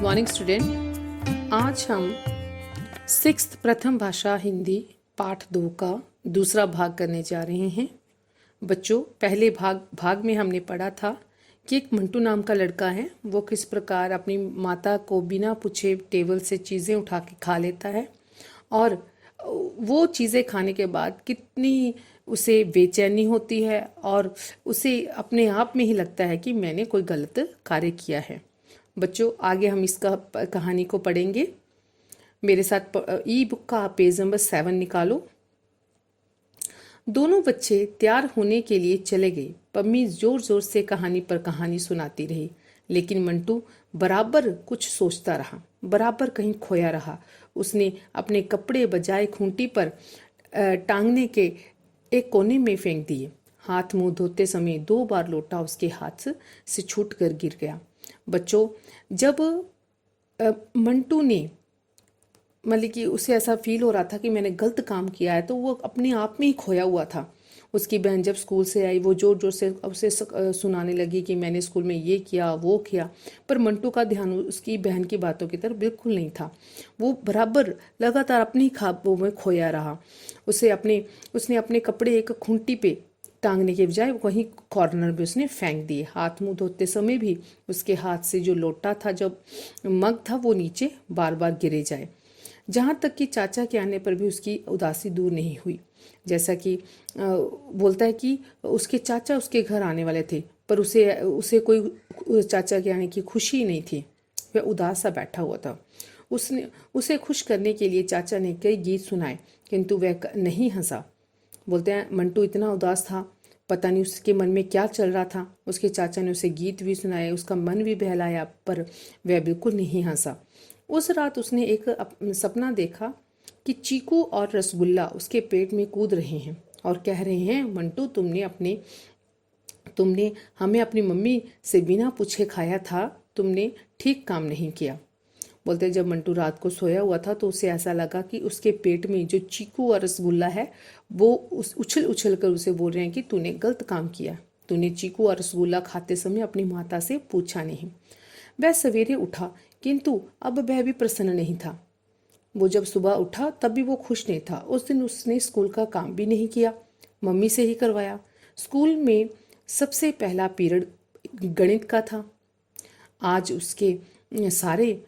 Morning student. आज हम sixth प्रथम भाषा हिंदी पाठ 2 का दूसरा भाग करने जा रहे हैं। बच्चों, पहले भाग में हमने पढ़ा था कि एक मंटू नाम का लड़का है, वो किस प्रकार अपनी माता को बिना पूछे टेबल से चीज़ें उठा के खा लेता है और वो चीज़ें खाने के बाद कितनी उसे बेचैनी होती है और उसे अपने आप में ही लगता है कि मैंने कोई गलत कार्य किया है। बच्चों, आगे हम इसका कहानी को पढ़ेंगे। मेरे साथ ई बुक का पेज नंबर 7 निकालो। दोनों बच्चे तैयार होने के लिए चले गए। पम्मी जोर जोर से कहानी पर कहानी सुनाती रही, लेकिन मंटू बराबर कुछ सोचता रहा, बराबर कहीं खोया रहा। उसने अपने कपड़े बजाय खूंटी पर टांगने के एक कोने में फेंक दिए। हाथ मुंह धोते समय 2 बार लोटा उसके हाथ से छूट कर गिर गया। बच्चों, जब मंटू ने मतलब कि उसे ऐसा फील हो रहा था कि मैंने गलत काम किया है, तो वो अपने आप में ही खोया हुआ था। उसकी बहन जब स्कूल से आई, वो जोर जोर से उसे सुनाने लगी कि मैंने स्कूल में ये किया वो किया, पर मंटू का ध्यान उसकी बहन की बातों की तरफ बिल्कुल नहीं था। वो बराबर लगातार अपनी ख्वाबों में खोया रहा। उसने अपने कपड़े एक खूंटी पे टांगने के बजाय वहीं कॉर्नर में उसने फेंक दिए। हाथ मुंह धोते समय भी उसके हाथ से जो लोटा था, जो मग था, वो नीचे बार बार गिरे जाए। जहाँ तक कि चाचा के आने पर भी उसकी उदासी दूर नहीं हुई। जैसा कि बोलता है कि उसके चाचा उसके घर आने वाले थे, पर उसे कोई चाचा के आने की खुशी नहीं थी। वह उदास सा बैठा हुआ था। उसे खुश करने के लिए चाचा ने कई गीत सुनाए, किंतु वह नहीं हंसा। बोलते हैं मंटू इतना उदास था, पता नहीं उसके मन में क्या चल रहा था। उसके चाचा ने उसे गीत भी सुनाए, उसका मन भी बहलाया, पर वह बिल्कुल नहीं हंसा। उस रात उसने एक सपना देखा कि चीकू और रसगुल्ला उसके पेट में कूद रहे हैं और कह रहे हैं, मंटू तुमने हमें अपनी मम्मी से बिना पूछे खाया था, तुमने ठीक काम नहीं किया। बोलते जब मंटू रात को सोया हुआ था तो उसे ऐसा लगा कि उसके पेट में जो चीकू और रसगुल्ला है वो उछल उछल कर उसे बोल रहे हैं कि तूने गलत काम किया, तूने चीकू और रसगुल्ला खाते समय अपनी माता से पूछा नहीं। वह सवेरे उठा, किंतु अब वह भी प्रसन्न नहीं था। वो जब सुबह उठा तब भी वो खुश नहीं था। उस दिन उसने स्कूल का काम भी नहीं किया, मम्मी से ही करवाया। स्कूल में सबसे पहला पीरियड गणित का था। आज उसके सारे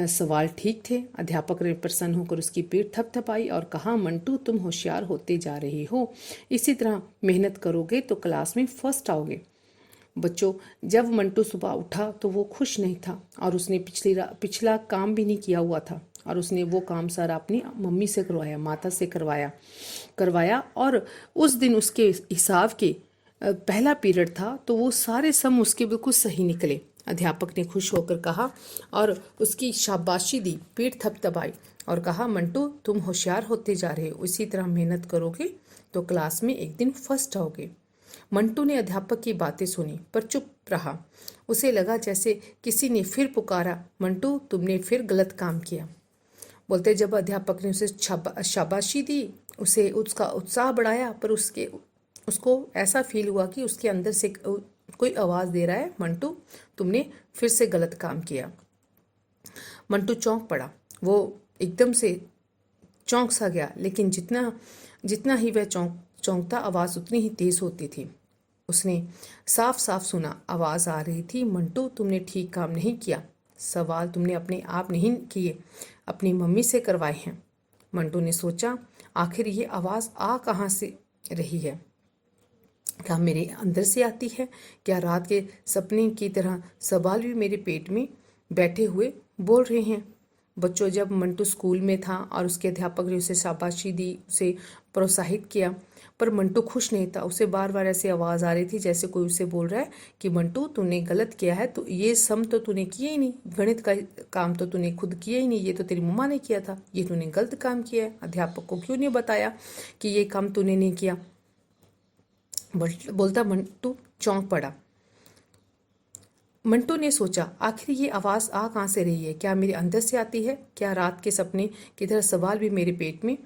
सवाल ठीक थे। अध्यापक ने प्रसन्न होकर उसकी पीठ थपथपाई और कहा, मंटू तुम होशियार होते जा रहे हो, इसी तरह मेहनत करोगे तो क्लास में फर्स्ट आओगे। बच्चों, जब मंटू सुबह उठा तो वो खुश नहीं था और उसने पिछला काम भी नहीं किया हुआ था और उसने वो काम सारा अपनी मम्मी से करवाया, माता से करवाया और उस दिन उसके हिसाब के पहला पीरियड था तो वो सारे सम उसके बिल्कुल सही निकले। अध्यापक ने खुश होकर कहा और उसकी शाबाशी दी, पीठ थपथपाई और कहा, मंटू तुम होशियार होते जा रहे हो, इसी तरह मेहनत करोगे तो क्लास में एक दिन फर्स्ट आओगे। मंटू ने अध्यापक की बातें सुनी पर चुप रहा। उसे लगा जैसे किसी ने फिर पुकारा, मंटू तुमने फिर गलत काम किया। बोलते जब अध्यापक ने उसे शाबाशी दी, उसे उसका उत्साह बढ़ाया, पर उसको ऐसा फील हुआ कि उसके अंदर से कोई आवाज़ दे रहा है, मंटू तुमने फिर से गलत काम किया। मंटू चौंक पड़ा। वो एकदम से चौंक सा गया, लेकिन जितना ही वह चौंकता आवाज़ उतनी ही तेज़ होती थी। उसने साफ साफ सुना, आवाज़ आ रही थी, मंटू तुमने ठीक काम नहीं किया, सवाल तुमने अपने आप नहीं किए, अपनी मम्मी से करवाए हैं। मंटू ने सोचा, आखिर ये आवाज़ आ कहाँ से रही है? क्या मेरे अंदर से आती है? क्या रात के सपने की तरह सवाल भी मेरे पेट में बैठे हुए बोल रहे हैं? बच्चों, जब मंटू स्कूल में था और उसके अध्यापक ने उसे शाबाशी दी, उसे प्रोत्साहित किया, पर मंटू खुश नहीं था। उसे बार बार ऐसी आवाज़ आ रही थी जैसे कोई उसे बोल रहा है कि मंटू तूने गलत किया है, तो ये सम तो तूने किया ही नहीं, गणित का काम तो तूने खुद किया ही नहीं, ये तो तेरी मम्मा ने किया था, ये तूने गलत काम किया है, अध्यापक को क्यों नहीं बताया कि ये काम तूने नहीं किया? बोलता मंटू चौंक पड़ा। मंटू ने सोचा, आखिर ये आवाज़ आ कहाँ से रही है? क्या मेरे अंदर से आती है? क्या रात के सपने की तरह सवाल भी मेरे पेट में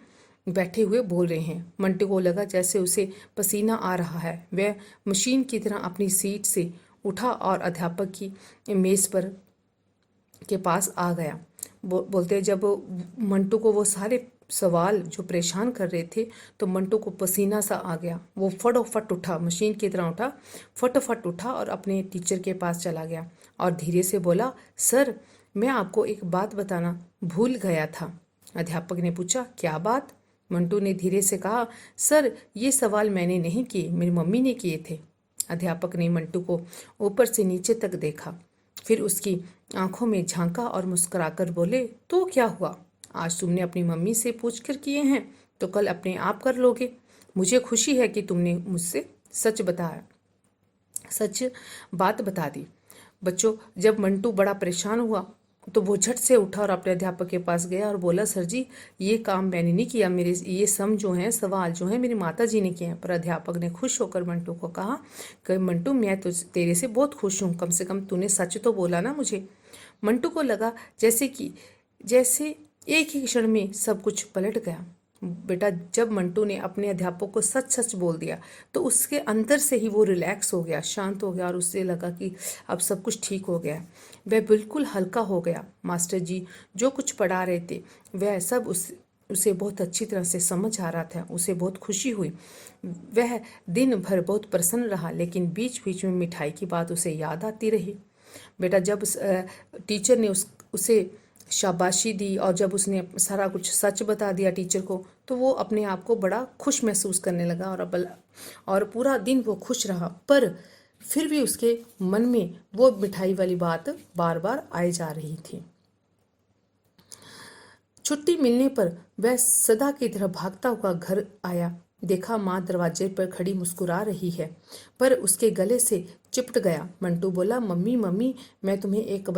बैठे हुए बोल रहे हैं? मंटू को लगा जैसे उसे पसीना आ रहा है। वह मशीन की तरह अपनी सीट से उठा और अध्यापक की मेज़ पर के पास आ गया। बोलते जब मंटू को वो सारे सवाल जो परेशान कर रहे थे, तो मंटू को पसीना सा आ गया। वो फटाफट उठा, मशीन की तरह उठा, फटाफट उठा और अपने टीचर के पास चला गया और धीरे से बोला, सर मैं आपको एक बात बताना भूल गया था। अध्यापक ने पूछा, क्या बात? मंटू ने धीरे से कहा, सर ये सवाल मैंने नहीं किए, मेरी मम्मी ने किए थे। अध्यापक ने मंटू को ऊपर से नीचे तक देखा, फिर उसकी आंखों में झांका और मुस्कुराकर बोले, तो क्या हुआ? आज तुमने अपनी मम्मी से पूछकर किए हैं तो कल अपने आप कर लोगे। मुझे खुशी है कि तुमने मुझसे सच बात बता दी। बच्चों, जब मंटू बड़ा परेशान हुआ तो वो झट से उठा और अपने अध्यापक के पास गया और बोला, सर जी ये काम मैंने नहीं किया, मेरे ये सवाल जो है मेरी माता जी ने किए हैं। पर अध्यापक ने खुश होकर मंटू को कहा कि मंटू मैं तो तेरे से बहुत खुश हूँ, कम से कम तूने सच तो बोला ना मुझे। मंटू को लगा जैसे एक ही क्षण में सब कुछ पलट गया। बेटा, जब मंटू ने अपने अध्यापक को सच सच बोल दिया तो उसके अंदर से ही वो रिलैक्स हो गया, शांत हो गया और उससे लगा कि अब सब कुछ ठीक हो गया। वह बिल्कुल हल्का हो गया। मास्टर जी जो कुछ पढ़ा रहे थे वह सब उसे बहुत अच्छी तरह से समझ आ रहा था। उसे बहुत खुशी हुई। वह दिन भर बहुत प्रसन्न रहा, लेकिन बीच बीच में मिठाई की बात उसे याद आती रही। बेटा, जब टीचर ने उसे शाबाशी दी और जब उसने सारा कुछ सच बता दिया टीचर को, तो वो अपने आप को बड़ा खुश महसूस करने लगा और पूरा दिन वो खुश रहा। पर फिर भी उसके मन में वो मिठाई वाली बात बार बार आए जा रही थी। छुट्टी मिलने पर वह सदा की तरह भागता हुआ घर आया। देखा माँ दरवाजे पर खड़ी मुस्कुरा रही है, पर उसके गले से चिपट गया। मंटू बोला, मम्मी मम्मी मैं तुम्हें एक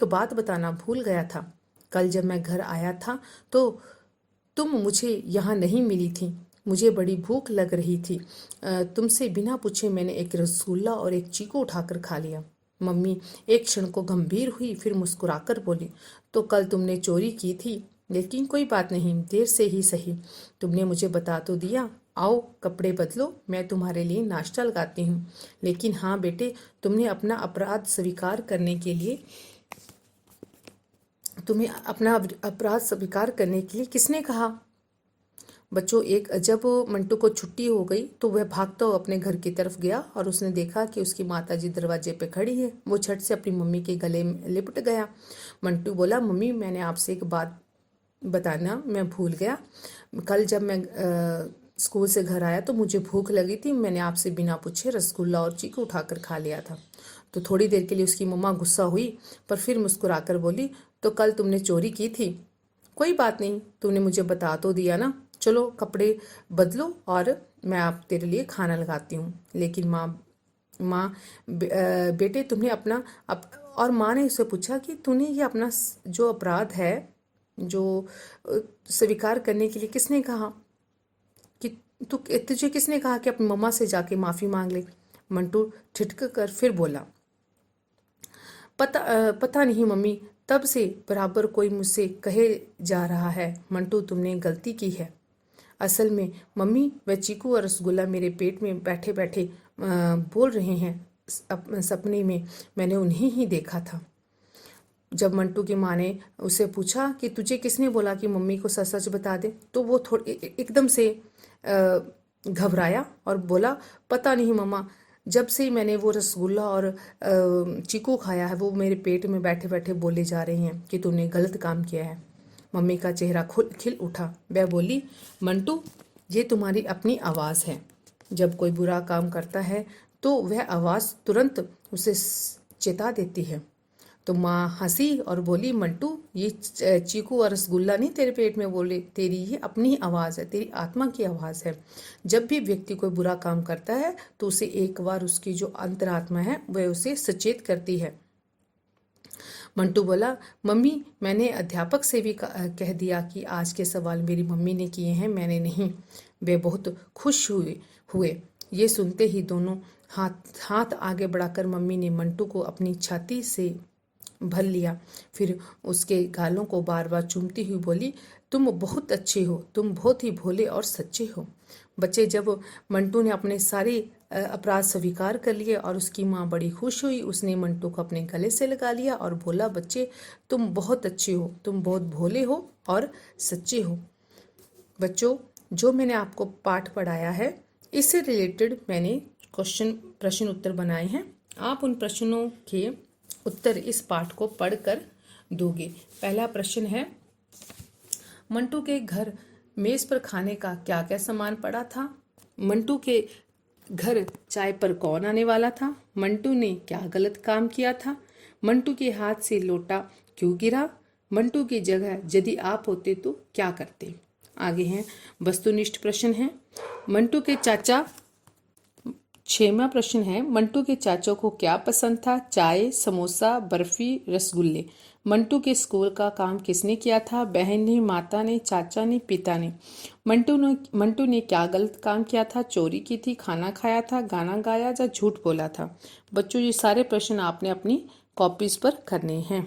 बात बताना भूल गया था। कल जब मैं घर आया था तो तुम मुझे यहाँ नहीं मिली थी। मुझे बड़ी भूख लग रही थी। तुमसे बिना पूछे मैंने एक रसगुल्ला और एक चीकू उठाकर खा लिया। मम्मी एक क्षण को गंभीर हुई, फिर मुस्कुराकर बोली, तो कल तुमने चोरी की थी, लेकिन कोई बात नहीं, देर से ही सही, तुमने मुझे बता तो दिया। आओ कपड़े बदलो, मैं तुम्हारे लिए नाश्ता लगाती हूँ। लेकिन हाँ बेटे, तुम्हें अपना अपराध स्वीकार करने के लिए किसने कहा? बच्चों, जब मंटू को छुट्टी हो गई तो वह भागता हुआ अपने घर की तरफ गया और उसने देखा कि उसकी माताजी दरवाजे पे खड़ी है। वो झट से अपनी मम्मी के गले में लिपट गया। मंटू बोला, मम्मी मैंने आपसे एक बात बताना मैं भूल गया। कल जब मैं स्कूल से घर आया तो मुझे भूख लगी थी, मैंने आपसे बिना पूछे रसगुल्ला और चीकू उठाकर खा लिया था। तो थोड़ी देर के लिए उसकी मम्मा गुस्सा हुई, पर फिर मुस्कुराकर बोली, तो कल तुमने चोरी की थी। कोई बात नहीं, तुमने मुझे बता तो दिया ना। चलो कपड़े बदलो और मैं आप तेरे लिए खाना लगाती हूँ। लेकिन बेटे तुमने अपना और माँ ने उससे पूछा कि तूने ये अपना जो अपराध है जो स्वीकार करने के लिए किसने कहा कि तुझे किसने कहा कि अपनी मम्मा से जाके माफ़ी मांग ले? मंटू ठिठक कर फिर बोला, पता नहीं मम्मी, तब से बराबर कोई मुझसे कहे जा रहा है मंटू तुमने गलती की है। असल में मम्मी, वह चीकू और रसगुल्ला मेरे पेट में बैठे बैठे बोल रहे हैं। सपने में मैंने उन्हें ही देखा था। जब मंटू की माँ ने उसे पूछा कि तुझे किसने बोला कि मम्मी को सच सच बता दे, तो वो एकदम से घबराया और बोला, पता नहीं मम्मा, जब से मैंने वो रसगुल्ला और चीकू खाया है वो मेरे पेट में बैठे बैठे बोले जा रहे हैं कि तूने गलत काम किया है। मम्मी का चेहरा खिल उठा। वह बोली, मंटू ये तुम्हारी अपनी आवाज़ है। जब कोई बुरा काम करता है तो वह आवाज़ तुरंत उसे चेता देती है। तो माँ हंसी और बोली, मंटू ये चीकू और रसगुल्ला नहीं तेरे पेट में बोले, तेरी ये अपनी आवाज़ है, तेरी आत्मा की आवाज़ है। जब भी व्यक्ति कोई बुरा काम करता है तो उसे एक बार उसकी जो अंतरात्मा है वह उसे सचेत करती है। मंटू बोला, मम्मी मैंने अध्यापक से भी कह दिया कि आज के सवाल मेरी मम्मी ने किए हैं, मैंने नहीं। वे बहुत खुश हुए। ये सुनते ही दोनों हाथ आगे बढ़ाकर मम्मी ने मंटू को अपनी छाती से भर लिया। फिर उसके गालों को बार बार चूमती हुई बोली, तुम बहुत अच्छे हो, तुम बहुत ही भोले और सच्चे हो। बच्चे, जब मंटू ने अपने सारे अपराध स्वीकार कर लिए और उसकी माँ बड़ी खुश हुई। उसने मंटू को अपने गले से लगा लिया और बोला, बच्चे तुम बहुत अच्छे हो, तुम बहुत भोले हो और सच्चे हो। बच्चों, जो मैंने आपको पाठ पढ़ाया है इससे रिलेटेड मैंने प्रश्न उत्तर बनाए हैं। आप उन प्रश्नों के उत्तर इस पाठ को पढ़कर दोगे। पहला प्रश्न है, मंटू के घर मेज पर खाने का क्या क्या सामान पड़ा था? मंटू के घर चाय पर कौन आने वाला था? मंटू ने क्या गलत काम किया था? मंटू के हाथ से लोटा क्यों गिरा? मंटू की जगह यदि आप होते तो क्या करते? आगे हैं वस्तुनिष्ठ प्रश्न है। मंटू के चाचा 6वां प्रश्न है, मंटू के चाचा को क्या पसंद था? चाय, समोसा, बर्फी, रसगुल्ले। मंटू के स्कूल का काम किसने किया था? बहन ने, माता ने, चाचा ने, पिता ने। मंटू ने क्या गलत काम किया था? चोरी की थी, खाना खाया था, गाना गाया या झूठ बोला था? बच्चों, ये सारे प्रश्न आपने अपनी कॉपीज पर करने हैं।